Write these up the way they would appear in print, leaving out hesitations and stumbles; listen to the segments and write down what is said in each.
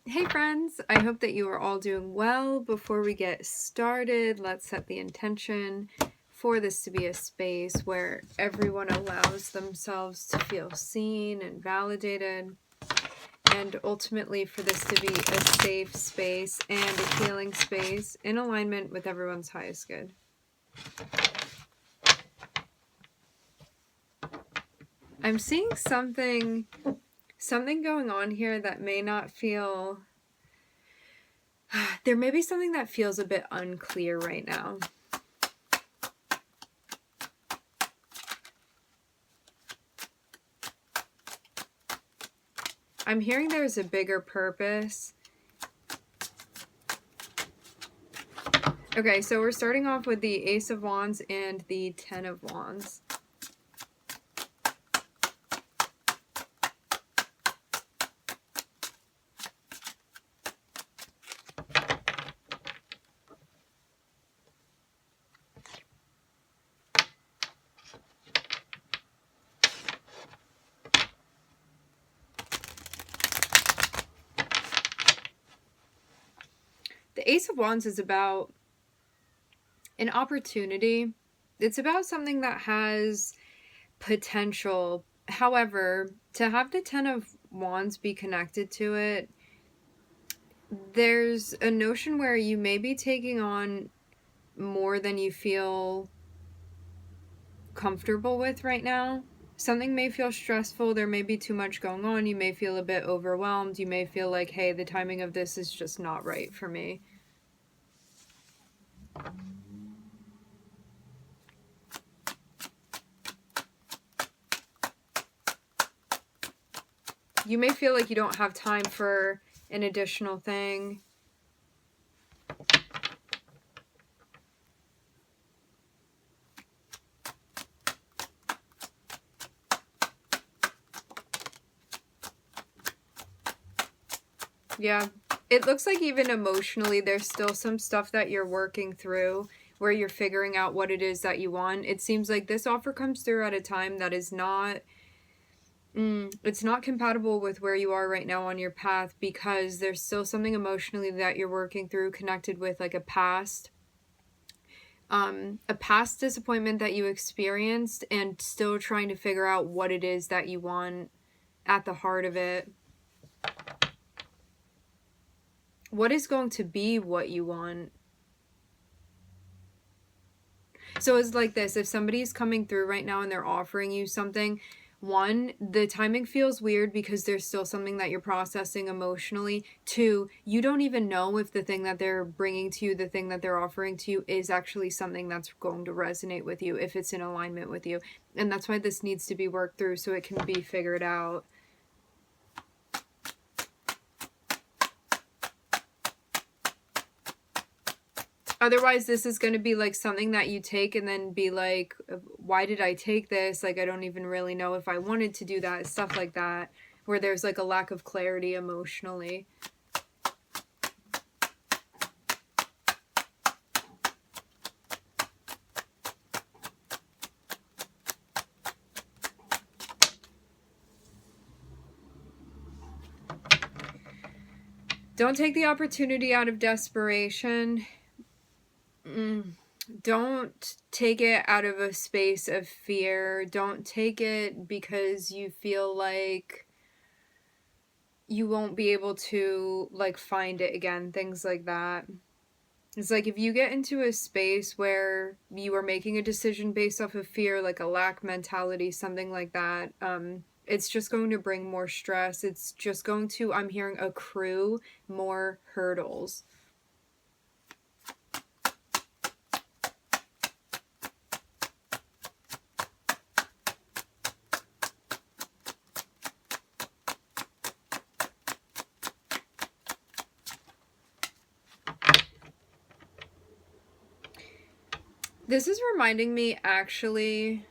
Hey friends, I hope that you are all doing well. Before we get started, let's set the intention for this to be a space where everyone allows themselves to feel seen and validated, and ultimately for this to be a safe space and a healing space in alignment with everyone's highest good. I'm seeing something going on here that may not feel... There may be something that feels a bit unclear right now. I'm hearing there's a bigger purpose. Okay, so we're starting off with the Ace of Wands and the Ten of Wands. The Ace of Wands is about an opportunity. It's about something that has potential. However, to have the Ten of Wands be connected to it, there's a notion where you may be taking on more than you feel comfortable with right now. Something may feel stressful. There may be too much going on. You may feel a bit overwhelmed. You may feel like, hey, the timing of this is just not right for me. You may feel like you don't have time for an additional thing. Yeah, it looks like even emotionally there's still some stuff that you're working through where you're figuring out what it is that you want. It seems like this offer comes through at a time that is not... it's not compatible with where you are right now on your path, because there's still something emotionally that you're working through connected with like a past disappointment that you experienced, and still trying to figure out what it is that you want at the heart of it. What is going to be what you want? So it's like this: if somebody's coming through right now and they're offering you something, one, the timing feels weird because there's still something that you're processing emotionally. Two, you don't even know if the thing that they're bringing to you, the thing that they're offering to you, is actually something that's going to resonate with you, if it's in alignment with you. And that's why this needs to be worked through so it can be figured out. Otherwise, this is going to be like something that you take and then be like, why did I take this? Like, I don't even really know if I wanted to do that. Stuff like that, where there's like a lack of clarity emotionally. Don't take the opportunity out of desperation. Don't take it out of a space of fear. Don't take it because you feel like you won't be able to like find it again, things like that. It's like if you get into a space where you are making a decision based off of fear, like a lack mentality, something like that, it's just going to bring more stress. It's just going to, I'm hearing, accrue more hurdles. This is reminding me, actually,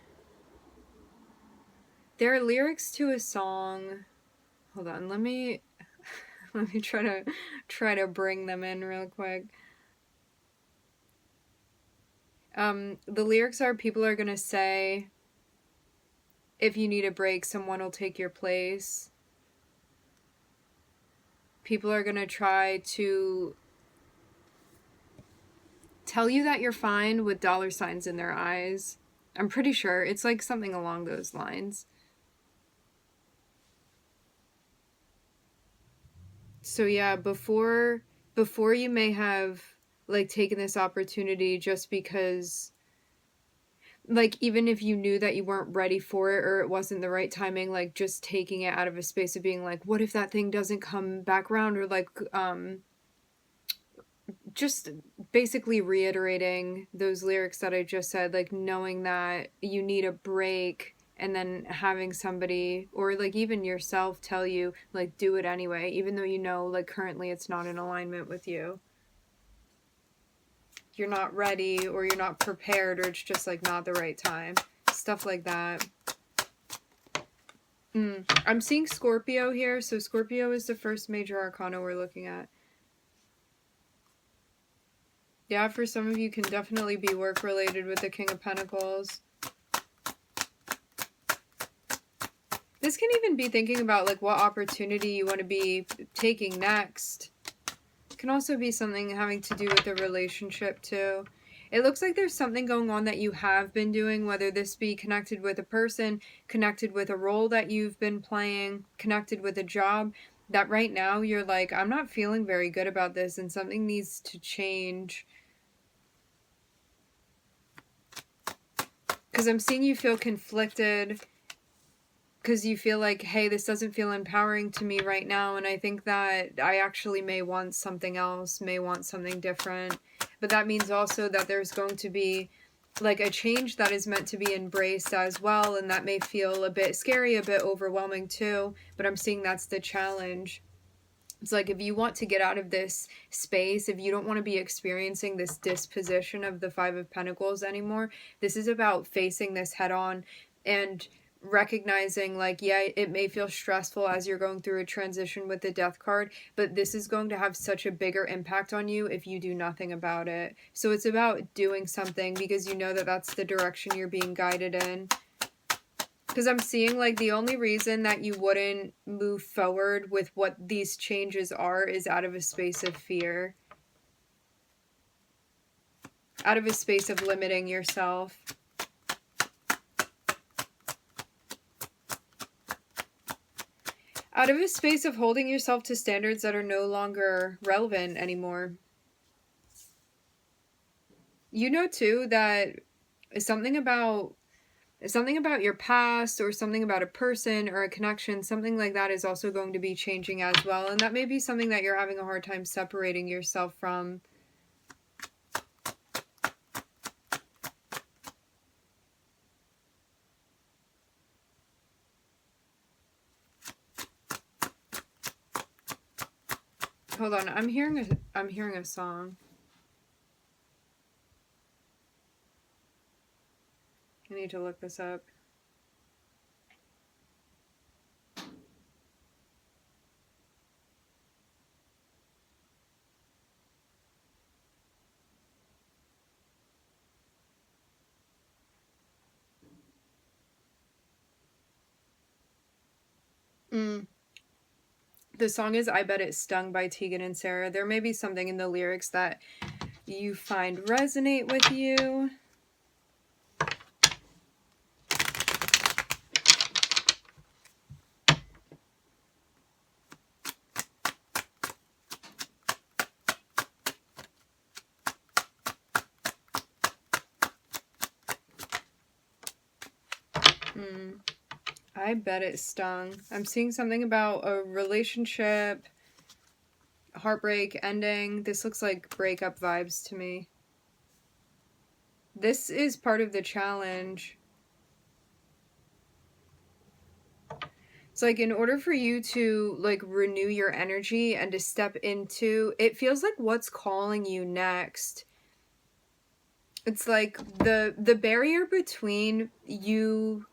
there are lyrics to a song. Hold on, let me try to bring them in real quick. The lyrics are, people are gonna say, if you need a break, someone will take your place. people are going to try to tell you that you're fine with dollar signs in their eyes. I'm pretty sure it's like something along those lines. So yeah, before you may have like taken this opportunity just because, like, even if you knew that you weren't ready for it or it wasn't the right timing, like just taking it out of a space of being like, what if that thing doesn't come back around, or like just basically reiterating those lyrics that I just said, like knowing that you need a break, and then having somebody or like even yourself tell you like do it anyway, even though you know like currently it's not in alignment with you. You're not ready, or you're not prepared, or it's just like not the right time. Stuff like that. I'm seeing Scorpio here, so Scorpio is the first major arcana we're looking at. Yeah, for some of you can definitely be work related with the King of Pentacles. This can even be thinking about like what opportunity you want to be taking next. It can also be something having to do with a relationship too. It looks like there's something going on that you have been doing, whether this be connected with a person, connected with a role that you've been playing, connected with a job, that right now you're like, I'm not feeling very good about this and something needs to change. Because I'm seeing you feel conflicted because you feel like, hey, this doesn't feel empowering to me right now, and I think that I actually may want something else, may want something different. But that means also that there's going to be like a change that is meant to be embraced as well, and that may feel a bit scary, a bit overwhelming too, but I'm seeing that's the challenge. It's like if you want to get out of this space, if you don't want to be experiencing this disposition of the Five of Pentacles anymore, this is about facing this head on and recognizing like, yeah, it may feel stressful as you're going through a transition with the Death card, but this is going to have such a bigger impact on you if you do nothing about it. So it's about doing something because you know that that's the direction you're being guided in. Because I'm seeing like the only reason that you wouldn't move forward with what these changes are is out of a space of fear. Out of a space of limiting yourself. Out of a space of holding yourself to standards that are no longer relevant anymore. You know too that something about your past or something about a person or a connection, something like that is also going to be changing as well. And that may be something that you're having a hard time separating yourself from. Hold on, I'm hearing a song. I need to look this up. The song is I Bet It Stung by Tegan and Sarah. There may be something in the lyrics that you find resonate with you. I bet it stung. I'm seeing something about a relationship, heartbreak, ending. This looks like breakup vibes to me. This is part of the challenge. It's like in order for you to like renew your energy and to step into, it feels like what's calling you next. It's like the barrier between you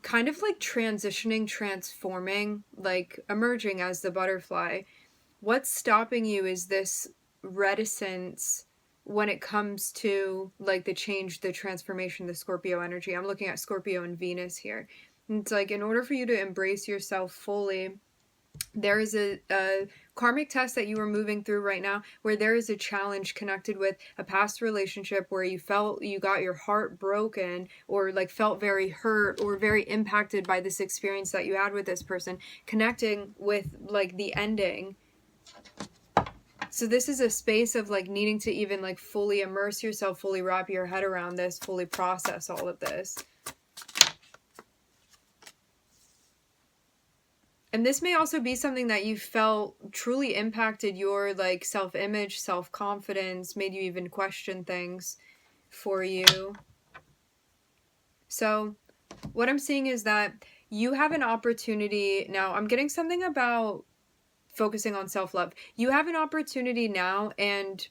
kind of like transitioning, transforming, like emerging as the butterfly. What's stopping you is this reticence when it comes to like the change, the transformation, the Scorpio energy. I'm looking at Scorpio and Venus here. And it's like in order for you to embrace yourself fully, there is a karmic test that you are moving through right now where there is a challenge connected with a past relationship where you felt you got your heart broken, or like felt very hurt or very impacted by this experience that you had with this person, connecting with like the ending. So this is a space of like needing to even like fully immerse yourself, fully wrap your head around this, fully process all of this. And this may also be something that you felt truly impacted your like self-image, self-confidence, made you even question things for you. So what I'm seeing is that you have an opportunity now. I'm getting something about focusing on self-love. You have an opportunity now, and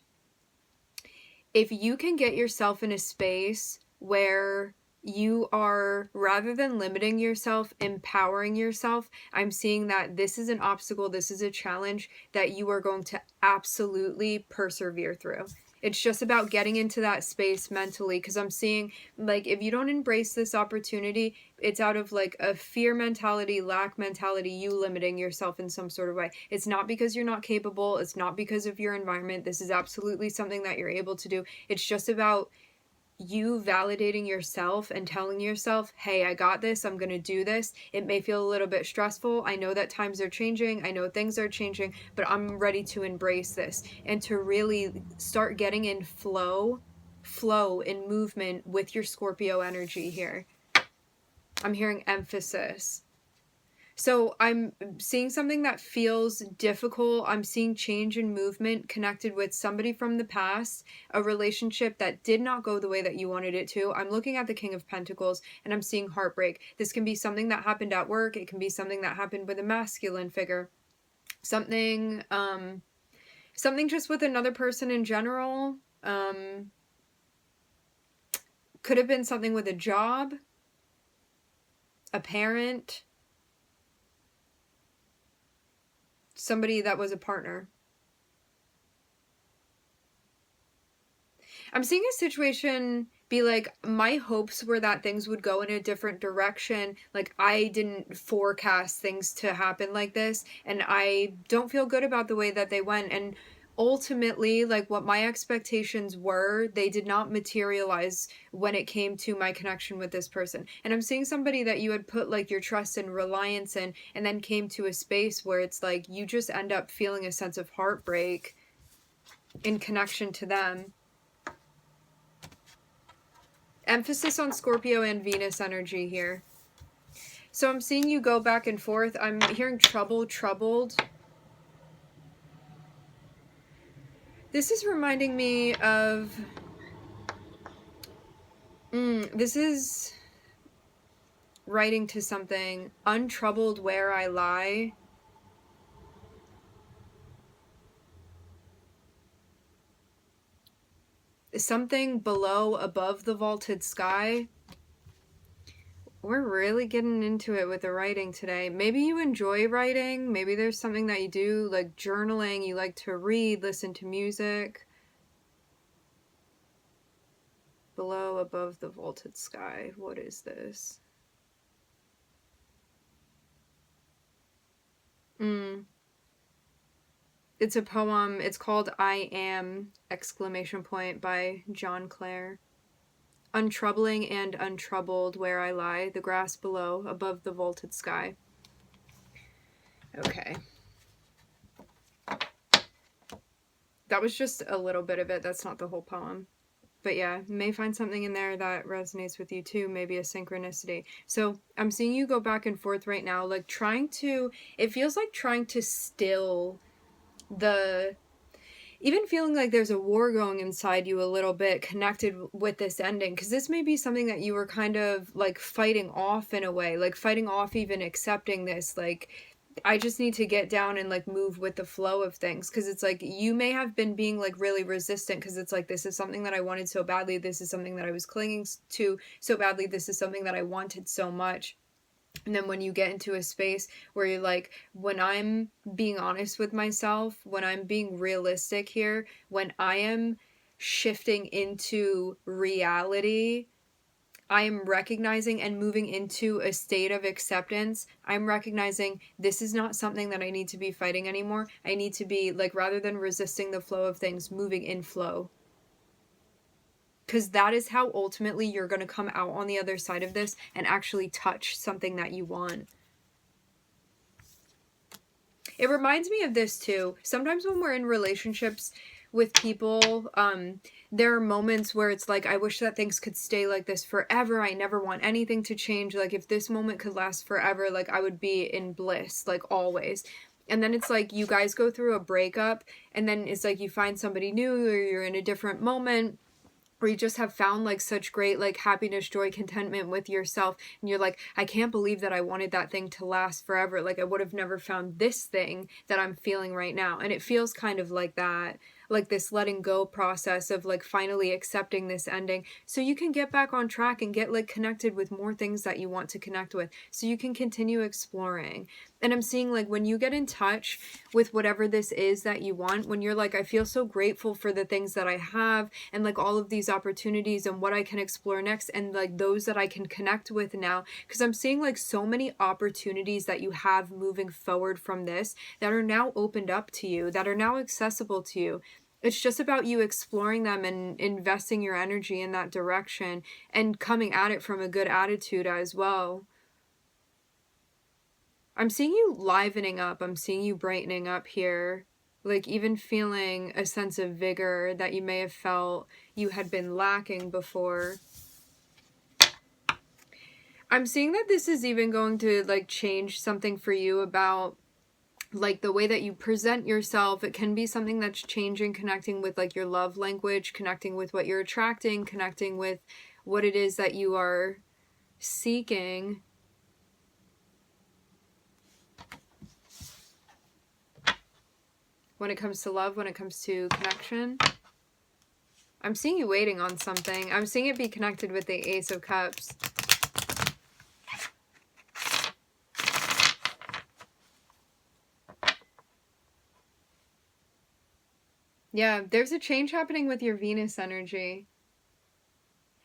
if you can get yourself in a space where you are, rather than limiting yourself, empowering yourself, I'm seeing that this is an obstacle, this is a challenge that you are going to absolutely persevere through. It's just about getting into that space mentally, because I'm seeing like if you don't embrace this opportunity, it's out of like a fear mentality, lack mentality, you limiting yourself in some sort of way. It's not because you're not capable, it's not because of your environment. This is absolutely something that you're able to do. It's just about you validating yourself and telling yourself, hey, I got this, I'm going to do this. It may feel a little bit stressful. I know that times are changing. I know things are changing, but I'm ready to embrace this and to really start getting in flow in movement with your Scorpio energy here. I'm hearing emphasis. So I'm seeing something that feels difficult. I'm seeing change in movement connected with somebody from the past, a relationship that did not go the way that you wanted it to. I'm looking at the King of Pentacles and I'm seeing heartbreak. This can be something that happened at work. It can be something that happened with a masculine figure. Something just with another person in general. Could have been something with a job, a parent, somebody that was a partner. I'm seeing a situation be like, my hopes were that things would go in a different direction. Like, I didn't forecast things to happen like this, and I don't feel good about the way that they went. And ultimately, like, what my expectations were, they did not materialize when it came to my connection with this person. And I'm seeing somebody that you had put like your trust and reliance in, and then came to a space where it's like you just end up feeling a sense of heartbreak in connection to them. Emphasis on Scorpio and Venus energy here. So I'm seeing you go back and forth. I'm hearing troubled. This is reminding me of... this is writing to something. Untroubled where I lie. Something below, above the vaulted sky. We're really getting into it with the writing today. Maybe you enjoy writing. Maybe there's something that you do, like journaling. You like to read, listen to music. Below, above the vaulted sky. What is this? It's a poem. It's called I Am! By John Clare. Untroubling and untroubled where I lie, the grass below, above the vaulted sky. Okay. That was just a little bit of it. That's not the whole poem. But yeah, may find something in there that resonates with you too, maybe a synchronicity. So I'm seeing you go back and forth right now, like it feels like trying to still even feeling like there's a war going inside you a little bit connected with this ending, because this may be something that you were kind of like fighting off in a way, like fighting off even accepting this, like I just need to get down and like move with the flow of things, because it's like you may have been being like really resistant, because it's like this is something that I wanted so badly, this is something that I was clinging to so badly, this is something that I wanted so much. And then when you get into a space where you're like, when I'm being honest with myself, when I'm being realistic here, when I am shifting into reality, I am recognizing and moving into a state of acceptance. I'm recognizing this is not something that I need to be fighting anymore. I need to be, like, rather than resisting the flow of things, moving in flow. Because that is how ultimately you're going to come out on the other side of this and actually touch something that you want. It reminds me of this too. Sometimes when we're in relationships with people, there are moments where it's like, I wish that things could stay like this forever. I never want anything to change. Like, if this moment could last forever, like, I would be in bliss, like, always. And then it's like you guys go through a breakup, and then it's like you find somebody new, or you're in a different moment, or you just have found like such great like happiness, joy, contentment with yourself, and you're like, I can't believe that I wanted that thing to last forever. Like, I would have never found this thing that I'm feeling right now. And it feels kind of like that, like this letting go process of like finally accepting this ending, so you can get back on track and get like connected with more things that you want to connect with, so you can continue exploring. And I'm seeing like when you get in touch with whatever this is that you want, when you're like, I feel so grateful for the things that I have, and like all of these opportunities and what I can explore next, and like those that I can connect with now, because I'm seeing like so many opportunities that you have moving forward from this that are now opened up to you, that are now accessible to you. It's just about you exploring them and investing your energy in that direction and coming at it from a good attitude as well. I'm seeing you livening up. I'm seeing you brightening up here. Like, even feeling a sense of vigor that you may have felt you had been lacking before. I'm seeing that this is even going to like change something for you about like the way that you present yourself. It can be something that's changing, connecting with like your love language, connecting with what you're attracting, connecting with what it is that you are seeking. When it comes to love, when it comes to connection. I'm seeing you waiting on something. I'm seeing it be connected with the Ace of Cups. Yeah, there's a change happening with your Venus energy.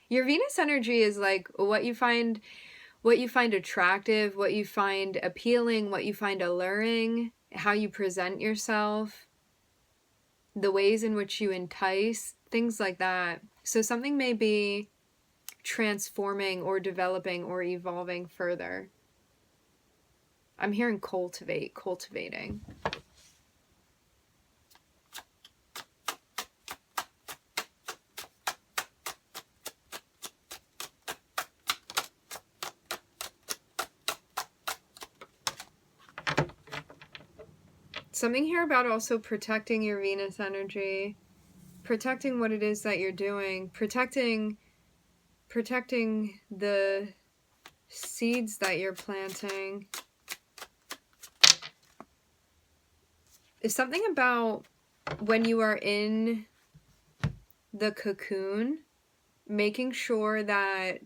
Your Venus energy is like what you find attractive, what you find appealing, what you find alluring, how you present yourself, the ways in which you entice, things like that. So something may be transforming or developing or evolving further. I'm hearing cultivating. Something here about also protecting your Venus energy, protecting what it is that you're doing, protecting the seeds that you're planting. Is something about when you are in the cocoon, making sure that